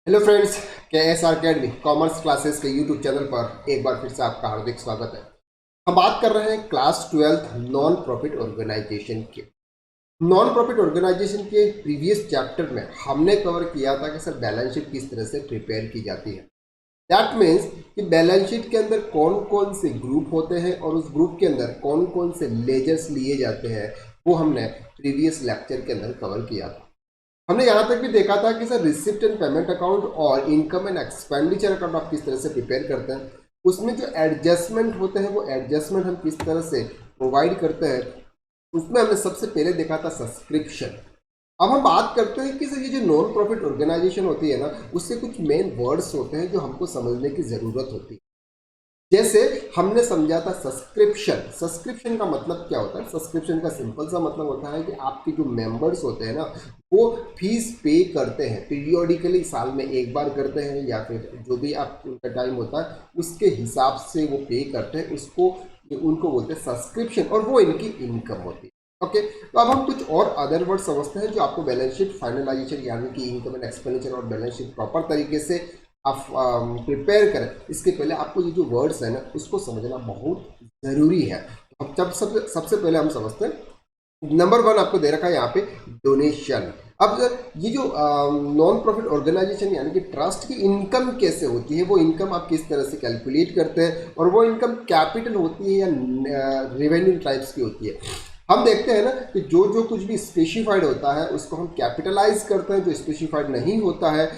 Hello friends, के S R academy commerce classes के YouTube channel पर एक बार फिर से आपका हार्दिक स्वागत है। हम बात कर रहे हैं क्लास 12 नॉन प्रॉफिट ऑर्गेनाइजेशन के। नॉन प्रॉफिट ऑर्गेनाइजेशन के प्रीवियस चैप्टर में हमने कवर किया था कि सर बैलेंस शीट किस तरह से प्रिपेयर की जाती है। दैट मीन्स कि बैलेंस शीट के अंदर कौन कौन से ग्रुप होते हैं और उस ग्रुप के अंदर कौन कौन से लेजर्स लिए जाते हैं, वो हमने प्रीवियस लेक्चर के अंदर कवर किया था। हमने यहाँ तक भी देखा था कि sir receipt and payment account और इनकम एंड एक्सपेंडिचर अकाउंट आप किस तरह से प्रिपेयर करते हैं, उसमें जो एडजस्टमेंट होते हैं वो एडजस्टमेंट हम किस तरह से प्रोवाइड करते हैं। उसमें हमने सबसे पहले देखा था सब्सक्रिप्शन। अब हम बात करते हैं कि सर ये जो नॉन प्रॉफिट ऑर्गेनाइजेशन होती है ना, उससे कुछ मेन वर्ड्स होते हैं जो हमको समझने की ज़रूरत होती है। जैसे हमने समझा था सब्सक्रिप्शन। सब्सक्रिप्शन का मतलब क्या होता है? सब्सक्रिप्शन का सिंपल सा मतलब होता है कि आपके जो मेंबर्स होते हैं ना, वो फीस पे करते हैं पीरियोडिकली, साल में एक बार करते हैं या फिर जो भी आप उनका टाइम होता है उसके हिसाब से वो पे करते हैं, उसको उनको बोलते हैं सब्सक्रिप्शन, और वो इनकी इनकम होती है। ओके, तो अब हम कुछ और अदर वर्ड समझते हैं जो आपको बैलेंस शीट फाइनलाइजेशन यानी कि इनकम एंड एक्सपेंडिचर और बैलेंस शीट प्रॉपर तरीके से आप प्रिपेयर करें। इसके पहले आपको ये जो वर्ड्स है ना उसको समझना बहुत ज़रूरी है। अब जब सबसे पहले हम समझते हैं, नंबर वन आपको दे रखा है यहाँ पे डोनेशन। अब ये जो नॉन प्रॉफिट ऑर्गेनाइजेशन यानी कि ट्रस्ट की इनकम कैसे होती है, वो इनकम आप किस तरह से कैलकुलेट करते हैं, और वो इनकम कैपिटल होती है या रेवेन्यू टाइप्स की होती है। हम देखते हैं ना कि जो जो कुछ भी स्पेसिफाइड होता है उसको हम कैपिटलाइज करते हैं, जो स्पेसिफाइड नहीं होता है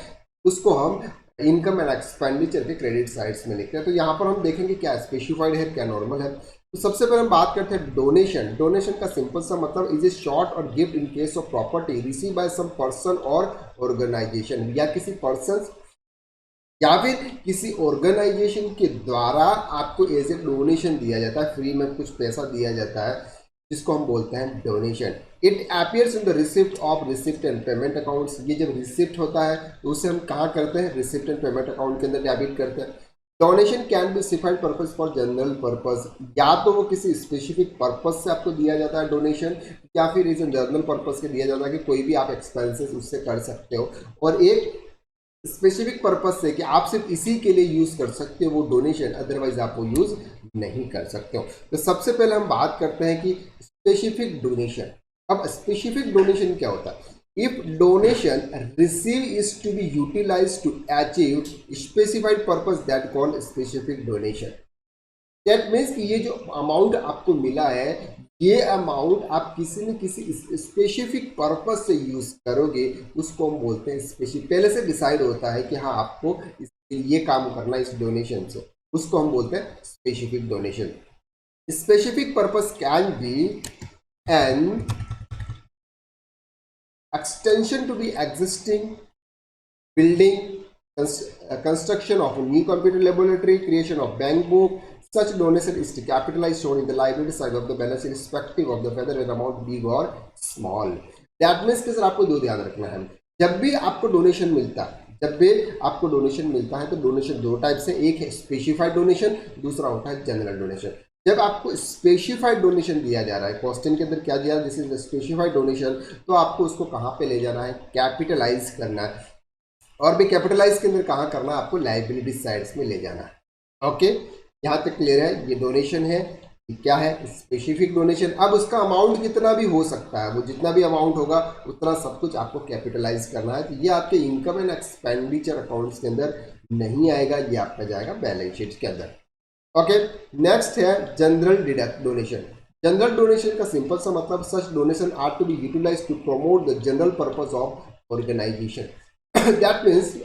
उसको हम इनकम एंड एक्सपेंडिचर के क्रेडिट साइड्स में लिखते हैं। तो यहाँ पर हम देखेंगे क्या स्पेसिफाइड है क्या नॉर्मल है। तो सबसे पहले हम बात करते हैं डोनेशन। डोनेशन का सिंपल सा मतलब is a short or gift in case of property receive by some person or organisation, या किसी पर्सन या फिर किसी ऑर्गेनाइजेशन के द्वारा आपको एज ए डोनेशन दिया जाता है, फ्री में कुछ पैसा दिया जाता है, जिसको हम बोलते हैं donation. It appears in the receipt of receipt and payment accounts. ये जब रिसिप्ट होता है तो उसे हम कहाँ करते हैं? रिसिप्ट एंड पेमेंट अकाउंट के अंदर डेबिट करते हैं। Donation can be specified purpose for general purpose, या तो वो किसी स्पेसिफिक पर्पज से आपको दिया जाता है डोनेशन, या फिर इस जनरल पर्पज से दिया जाता है कि कोई भी आप एक्सपेंसेस उससे कर सकते हो। और एक स्पेसिफिक पर्पज से कि आप सिर्फ इसी के लिए यूज कर सकते हो वो डोनेशन, अदरवाइज आप वो यूज नहीं कर सकते हो। तो सबसे पहले हम बात करते हैं कि स्पेसिफिक डोनेशन। अब स्पेसिफिक डोनेशन क्या होता है? If donation receive is to be utilise to achieve specified purpose that called specific donation. That means कि ये जो अमाउंट आपको मिला है, ये अमाउंट आप किसी न किसी स्पेसिफिक पर्पज से यूज करोगे, उसको हम बोलते हैं स्पेसिफिक। पहले से डिसाइड होता है कि हाँ आपको ये काम करना है इस डोनेशन से, उसको हम बोलते हैं specific donation. Specific purpose can be an extension to be existing building, construction of a new computer laboratory, creation of bank book. Such donation is to capitalize shown in the liability side of the balance sheet irrespective of the whether an amount big or small. That means कि sir आपको दो ध्यान रखना है। जब भी आपको donation मिलता है, जब भी आपको डोनेशन मिलता है तो डोनेशन दो टाइप से, एक है स्पेसिफाइड डोनेशन, दूसरा होता है जनरल डोनेशन। जब आपको स्पेसिफाइड डोनेशन दिया जा रहा है, क्वेश्चन के अंदर क्या दिया, दिस इज स्पेसिफाइड डोनेशन, तो आपको उसको कहाँ पे ले जाना है? कैपिटलाइज करना है। और भी कैपिटलाइज के अंदर कहाँ करना है? आपको लाइबिलिटी साइड्स में ले जाना है। ओके, यहाँ तक क्लियर है? ये डोनेशन है, ये क्या है? Specific donation. अब उसका अमाउंट कितना भी हो सकता है, वो जितना भी अमाउंट होगा उतना सब कुछ आपको कैपिटलाइज करना है। तो ये आपके इनकम एंड एक्सपेंडिचर अकाउंट्स के अंदर नहीं आएगा, ये आपका जाएगा बैलेंस शीट के अंदर। ओके, नेक्स्ट है general deduct donation. General donation का सिंपल सा मतलब such donations are to be utilise to promote the general purpose of organisation. That means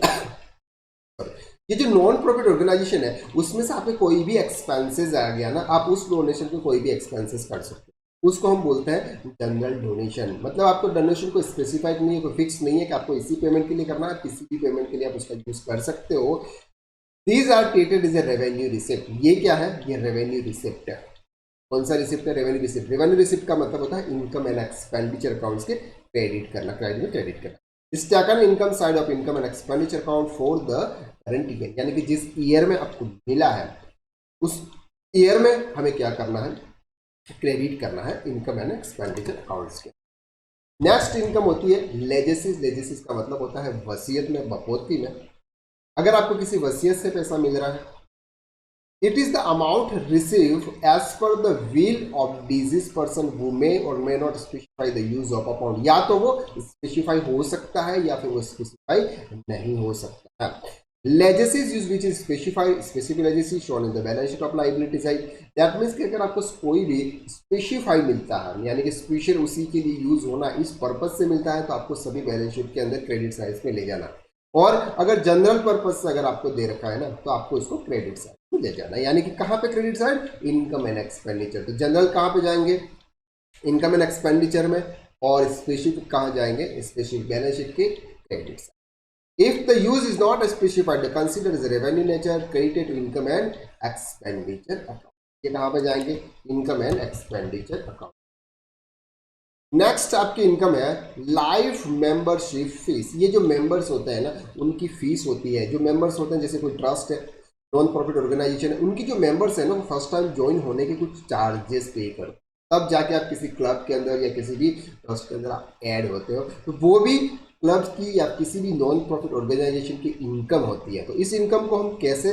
ये जो नॉन प्रॉफिट ऑर्गेनाइजेशन है उसमें से आपके कोई भी एक्सपेंसेस आ गया ना, आप उस डोनेशन के कोई भी एक्सपेंसेस कर सकते हो, उसको हम बोलते हैं जनरल डोनेशन। मतलब आपको डोनेशन को स्पेसिफाइड नहीं है, कोई फिक्स नहीं है कि आपको इसी पेमेंट के लिए करना है, किसी भी पेमेंट के लिए आप उसका यूज कर सकते हो। These are treated is a revenue receipt. ये क्या है? ये रेवेन्यू रिसिप्ट है। कौन सा रिसिप्ट है? Revenue receipt. रेवेन्यू रिसिप्ट का मतलब होता है इनकम एंड एक्सपेंडिचर अकाउंट्स के क्रेडिट करना, क्रेडिट में क्रेडिट करना। Taken income side of income and expenditure account for the current year, यानी कि जिस ईयर में आपको मिला है उस ईयर में हमें क्या करना है? क्रेडिट करना है इनकम एंड एक्सपेंडिचर अकाउंट्स के। नेक्स्ट इनकम होती है लेजेसिस। लेजेसिस का मतलब होता है वसीयत में, बपोती में। अगर आपको किसी वसीयत से पैसा मिल रहा है, it is the amount received as per the will of deceased person who may or may not specify the use of amount। या तो वो स्पेसिफाई हो सकता है या फिर वो स्पेसिफाई नहीं हो सकता है। Legacies use which is specific legacy shown in the balance sheet of liability side। That means कि अगर आपको कोई भी स्पेसिफाई मिलता है, यानी कि स्पेशल उसी के लिए यूज होना इस पर्पज से मिलता है, तो आपको सभी बैलेंस शीट के अंदर क्रेडिट साइड में ले जाना। और अगर जनरल पर्पज से अगर आपको दे रखा है ना, तो आपको इसको क्रेडिट साइड में ले जाना है। यानी कि कहाँ पे credit side? Income and expenditure. तो जनरल कहाँ पे जाएंगे? इनकम एंड एक्सपेंडिचर में। और स्पेसिफिक कहाँ जाएंगे? स्पेसिफिक बैलेंस शीट के credit side. If the use is not specified, consider as revenue nature, credited to income and expenditure account। ये कहाँ पे जाएंगे? Income and expenditure account. Next आपकी इनकम है लाइफ मेंबरशिप फीस। ये जो मेंबर्स होते हैं ना, उनकी फीस होती है। जो मेंबर्स होते हैं, जैसे कोई ट्रस्ट है, नॉन प्रॉफिट ऑर्गेनाइजेशन है, उनकी जो मेंबर्स है ना, वो फर्स्ट टाइम ज्वाइन होने के कुछ चार्जेस पे करो, तब जाके आप किसी क्लब के अंदर या किसी भी ट्रस्ट के अंदर आप ऐड होते हो। तो वो भी क्लब की या किसी भी नॉन प्रॉफिट ऑर्गेनाइजेशन की इनकम होती है। तो इस इनकम को हम कैसे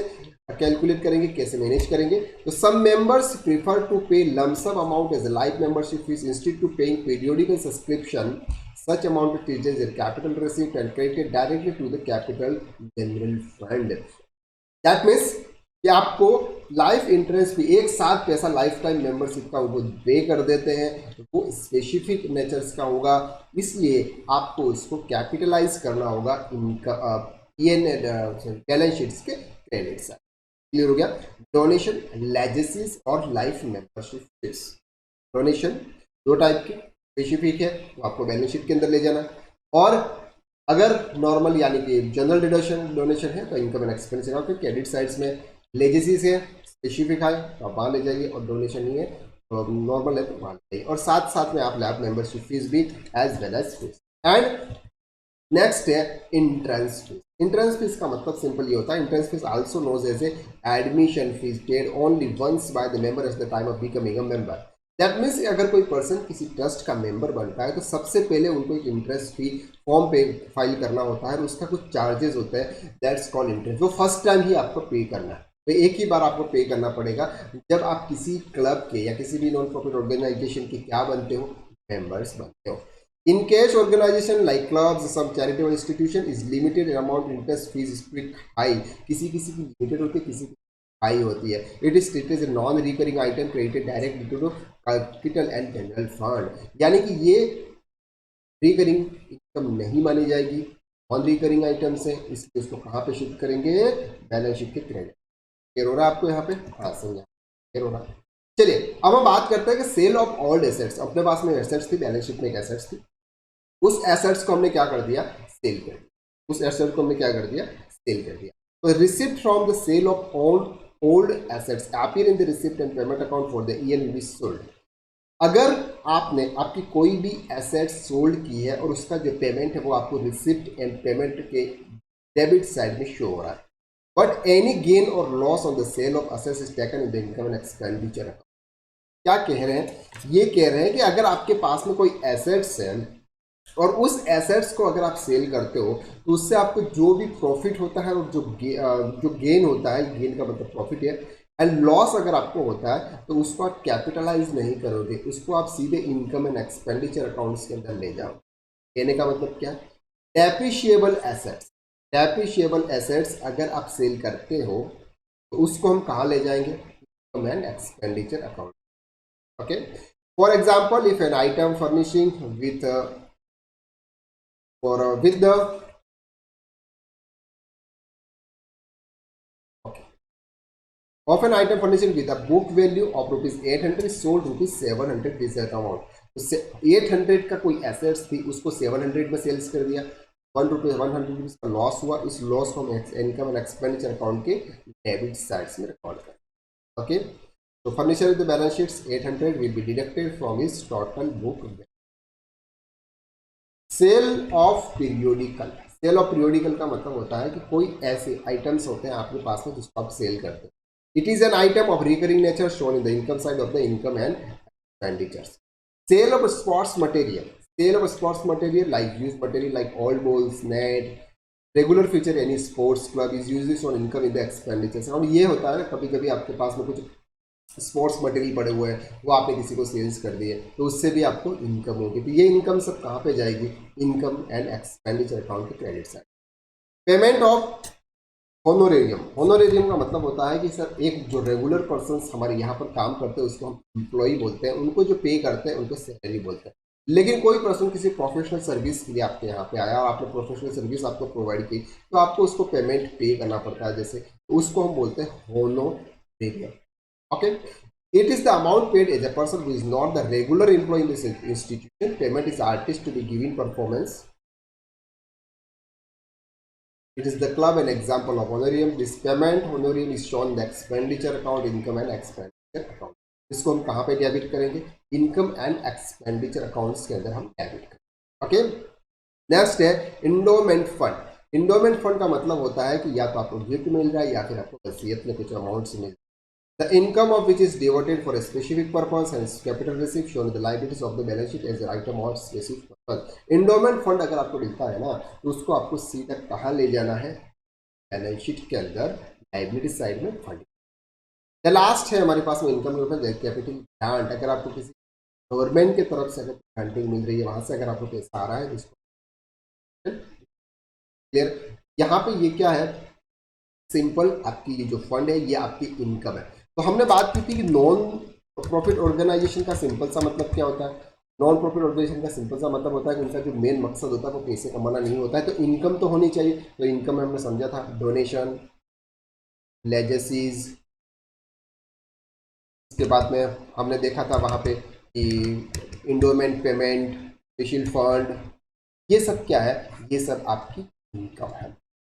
कैलकुलेट करेंगे, कैसे मैनेज करेंगे? तो some members prefer to pay lump sum amount as life membership fees instead to paying periodical subscription. Such amount is treated as capital receipt and credited directly to the capital general fund. That means कि आपको life interest भी एक साथ पैसा life time membership का वो पे कर देते हैं, तो वो स्पेसिफिक नेचर्स का होगा, इसलिए आपको इसको कैपिटलाइज करना होगा इनका बैलेंस शीट्स के क्रेडिट साइड। क्लियर हो गया? डोनेशन, लेगेसीज और लाइफ मेंबरशिप फीस। डोनेशन दो टाइप की, स्पेसिफिक है तो आपको बैलेंस शीट के अंदर ले जाना, और अगर नॉर्मल यानी कि जनरल डोनेशन है तो इनकम एंड एक्सपेंडिचर के क्रेडिट साइड्स में। लेगेसीज है, स्पेसिफिक है तो आप वहाँ ले जाइए, और डोनेशन नहीं है तो नॉर्मल है तो वहाँ ले जाइए। और साथ साथ में आप लैब मेंबरशिप फीस भी as well as fees. And next है इंट्रेंस फीस। इंट्रेंस फीस का मतलब सिंपल ये होता है, entrance fees also known as a admission fees paid only once by the member at the time of becoming a member. That means अगर कोई person किसी trust का मेंबर बनता है, तो सबसे पहले उनको एक इंटरेस्ट फी फॉर्म पे फाइल करना होता है, और उसका कुछ चार्जेस होते हैं, दैट्स कॉल्ड इंटरेस्ट। वो फर्स्ट टाइम ही आपको पे करना है, तो एक ही बार आपको पे करना पड़ेगा जब आप किसी क्लब के या किसी भी नॉन प्रॉफिट ऑर्गेनाइजेशन के क्या बनते हो? मेंबर्स बनते हो। In case organization like clubs, some charitable institution is limited in amount, interest fees is quite high। किसी किसी की लिमिटेड होती है, किसी की हाई होती है। It is treated as a non recurring item credited directly to capital and general fund. यानी कि ये रिकरिंग इनकम नहीं मानी जाएगी, नॉन रिकरिंग आइटम से, इसलिए उसको कहाँ पे शिफ्ट करेंगे? बैलेंस शीट के क्रेडिट। क्लियर हो रहा है आपको यहाँ पे? हाँ समझा, क्लियर हो रहा है। चलिए अब हम बात करते हैं कि सेल ऑफ ओल्ड एसेट्स। अपने पास में एसेट्स थी, बैलेंस शीट में एक एसेट्स थी, उस एसेट्स को हमने क्या कर दिया? सेल कर दिया। उस एसेट को हमने क्या कर दिया? सेल कर दिया। तो receipt from the sale of old assets appear in the receipt and payment account for the year which sold. अगर आपने आपकी कोई भी एसेट सोल्ड की है और उसका जो पेमेंट है वो आपको रिसिप्ट एंड पेमेंट के डेबिट साइड में शो हो रहा है, but any gain or loss on the sale of assets is taken in the income and expenditure account. क्या कह रहे हैं? ये कह रहे हैं कि अगर आपके पास में कोई एसेट्स है और उस एसेट्स को अगर आप सेल करते हो, तो उससे आपको जो भी प्रॉफिट होता है और जो गेन होता है, गेन का मतलब प्रॉफिट है, एंड लॉस अगर आपको होता है तो उसको आप कैपिटलाइज नहीं करोगे, उसको आप सीधे इनकम एंड एक्सपेंडिचर अकाउंट्स के अंदर ले जाओ। कहने का मतलब क्या? डेप्रिशिएबल एसेट्स, डेप्रिशिएबल एसेट्स अगर आप सेल करते हो तो उसको हम कहाँ ले जाएंगे? Income and expenditure account. Okay, for example if an item furnishing with the okay, of an item furnishing with a book value of rupees 800 sold rupees 700 this amount। उससे 800 का कोई एसेट्स थी, उसको 700 में सेल्स कर दिया, 100 रुपीज का loss हुआ। इस लॉस को हम इनकम एंड एक्सपेंडिचर अकाउंट के डेबिट साइड्स में रिकॉर्ड करें। ओके, तो furniture with the balance sheets 800 will be deducted from his total book. Sale of periodical, sale of periodical का मतलब होता है कि कोई ऐसे आइटम्स होते हैं आपके पास में जिसको आप सेल करते हैं। It is an item of recurring nature shown in the income side of the income and expenditures. Sale of sports material, sale of sports material like use material like old balls, net, regular feature यानी sports club is use on income in the expenditures. और ये होता है ना, कभी कभी आपके पास में कुछ स्पोर्ट्स मटेरियल पड़े हुए हैं, वो आपने किसी को सेल्स कर दिए, तो उससे भी आपको इनकम होगी। तो ये इनकम सब कहाँ पे जाएगी? इनकम एंड एक्सपेंडिचर अकाउंट के credit side. Payment of honorarium. Honorarium का मतलब होता है कि सर एक जो रेगुलर पर्सन हमारे यहाँ पर काम करते हैं उसको हम एम्प्लॉई बोलते हैं, उनको जो पे करते हैं उनको सैलरी बोलते हैं। लेकिन कोई पर्सन किसी प्रोफेशनल सर्विस के लिए आपके यहाँ पे आया और आपने प्रोफेशनल सर्विस आपको प्रोवाइड की, तो आपको उसको पेमेंट पे करना पड़ता है, जैसे उसको हम बोलते हैं honorarium. Okay, it is the amount paid as a person who is not the regular employee in this institution. Payment is artist to be given performance. It is the club an example of honorarium. This payment honorarium is shown in the expenditure account, income and expenditure account. इसको हम कहाँ पे debit करेंगे? Income and expenditure accounts के अंदर हम debit करेंगे। Okay, next है इंडोमेंट फंड। इंडोमेंट फंड का मतलब होता है कि या तो आपको गिफ्ट मिल जाए या फिर आपको वसीयत में कुछ अमाउंट मिल जाए। The income of which is devoted for a specific purpose and capital receipt shown in the liabilities of the balance sheet as an item or specific purpose. Endowment fund अगर आपको मिलता है ना, तो उसको आपको सीधा कहाँ ले जाना है? बैलेंस शीट के अंदर लाइबिलिटी साइड में फंड। द लास्ट है हमारे पास में इनकम कैपिटल ग्रांट। अगर आपको किसी गवर्नमेंट की तरफ से अगर ग्रांटिंग मिल रही है, वहां से अगर आपको पैसा आ रहा है, जिसको क्लियर। यहाँ पे ये क्या है? सिंपल आपकी ये जो फंड है ये आपकी इनकम है। तो हमने बात की थी कि नॉन प्रॉफिट ऑर्गेनाइजेशन का सिंपल सा मतलब क्या होता है? नॉन प्रॉफिट ऑर्गेनाइजेशन का सिंपल सा मतलब होता है कि उनका जो मेन मकसद होता है वो पैसे कमाना नहीं होता है, तो इनकम तो होनी चाहिए। तो इनकम में हमने समझा था डोनेशन, लेजेसीज, इसके बाद में हमने देखा था वहाँ पे कि इंडोमेंट पेमेंट, स्पेशल फंड, ये सब क्या है? ये सब आपकी इनकम है।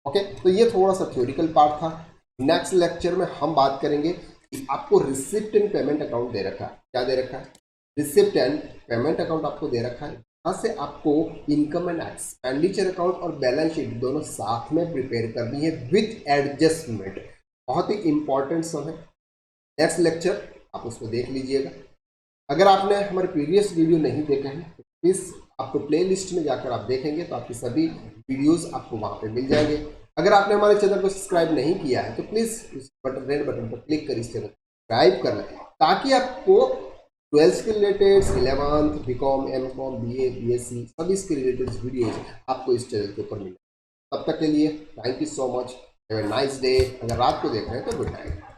ओके, तो ये थोड़ा सा थ्योरिकल पार्ट था। नेक्स्ट लेक्चर में हम बात करेंगे कि आपको रिसिप्ट एंड पेमेंट अकाउंट दे रखा है। क्या दे रखा है? रिसिप्ट एंड पेमेंट अकाउंट आपको दे रखा है। यहाँ से आपको इनकम एंड एक्सपेंडिचर अकाउंट और बैलेंस शीट दोनों साथ में प्रिपेयर करनी है विथ एडजस्टमेंट। बहुत ही इंपॉर्टेंट सब है। नेक्स्ट लेक्चर आप उसको देख लीजिएगा। अगर आपने हमारे प्रीवियस वीडियो नहीं देखे हैं तो प्लीज़ आपको प्लेलिस्ट में जाकर आप देखेंगे तो आपकी सभी वीडियोस आपको वहां पे मिल जाएंगे। अगर आपने हमारे चैनल को सब्सक्राइब नहीं किया है तो प्लीज़ इस बटन, रेड बटन पर क्लिक कर इस चैनल को सब्सक्राइब कर लें, ताकि आपको 12th के related, 11th, BCom, MCom, BA, BSc सभी इसके रिलेटेड वीडियोज आपको इस चैनल के ऊपर मिलेंगे। तब तक के लिए thank you so much, have a nice day. अगर रात को देख रहे हैं तो गुड नाइट।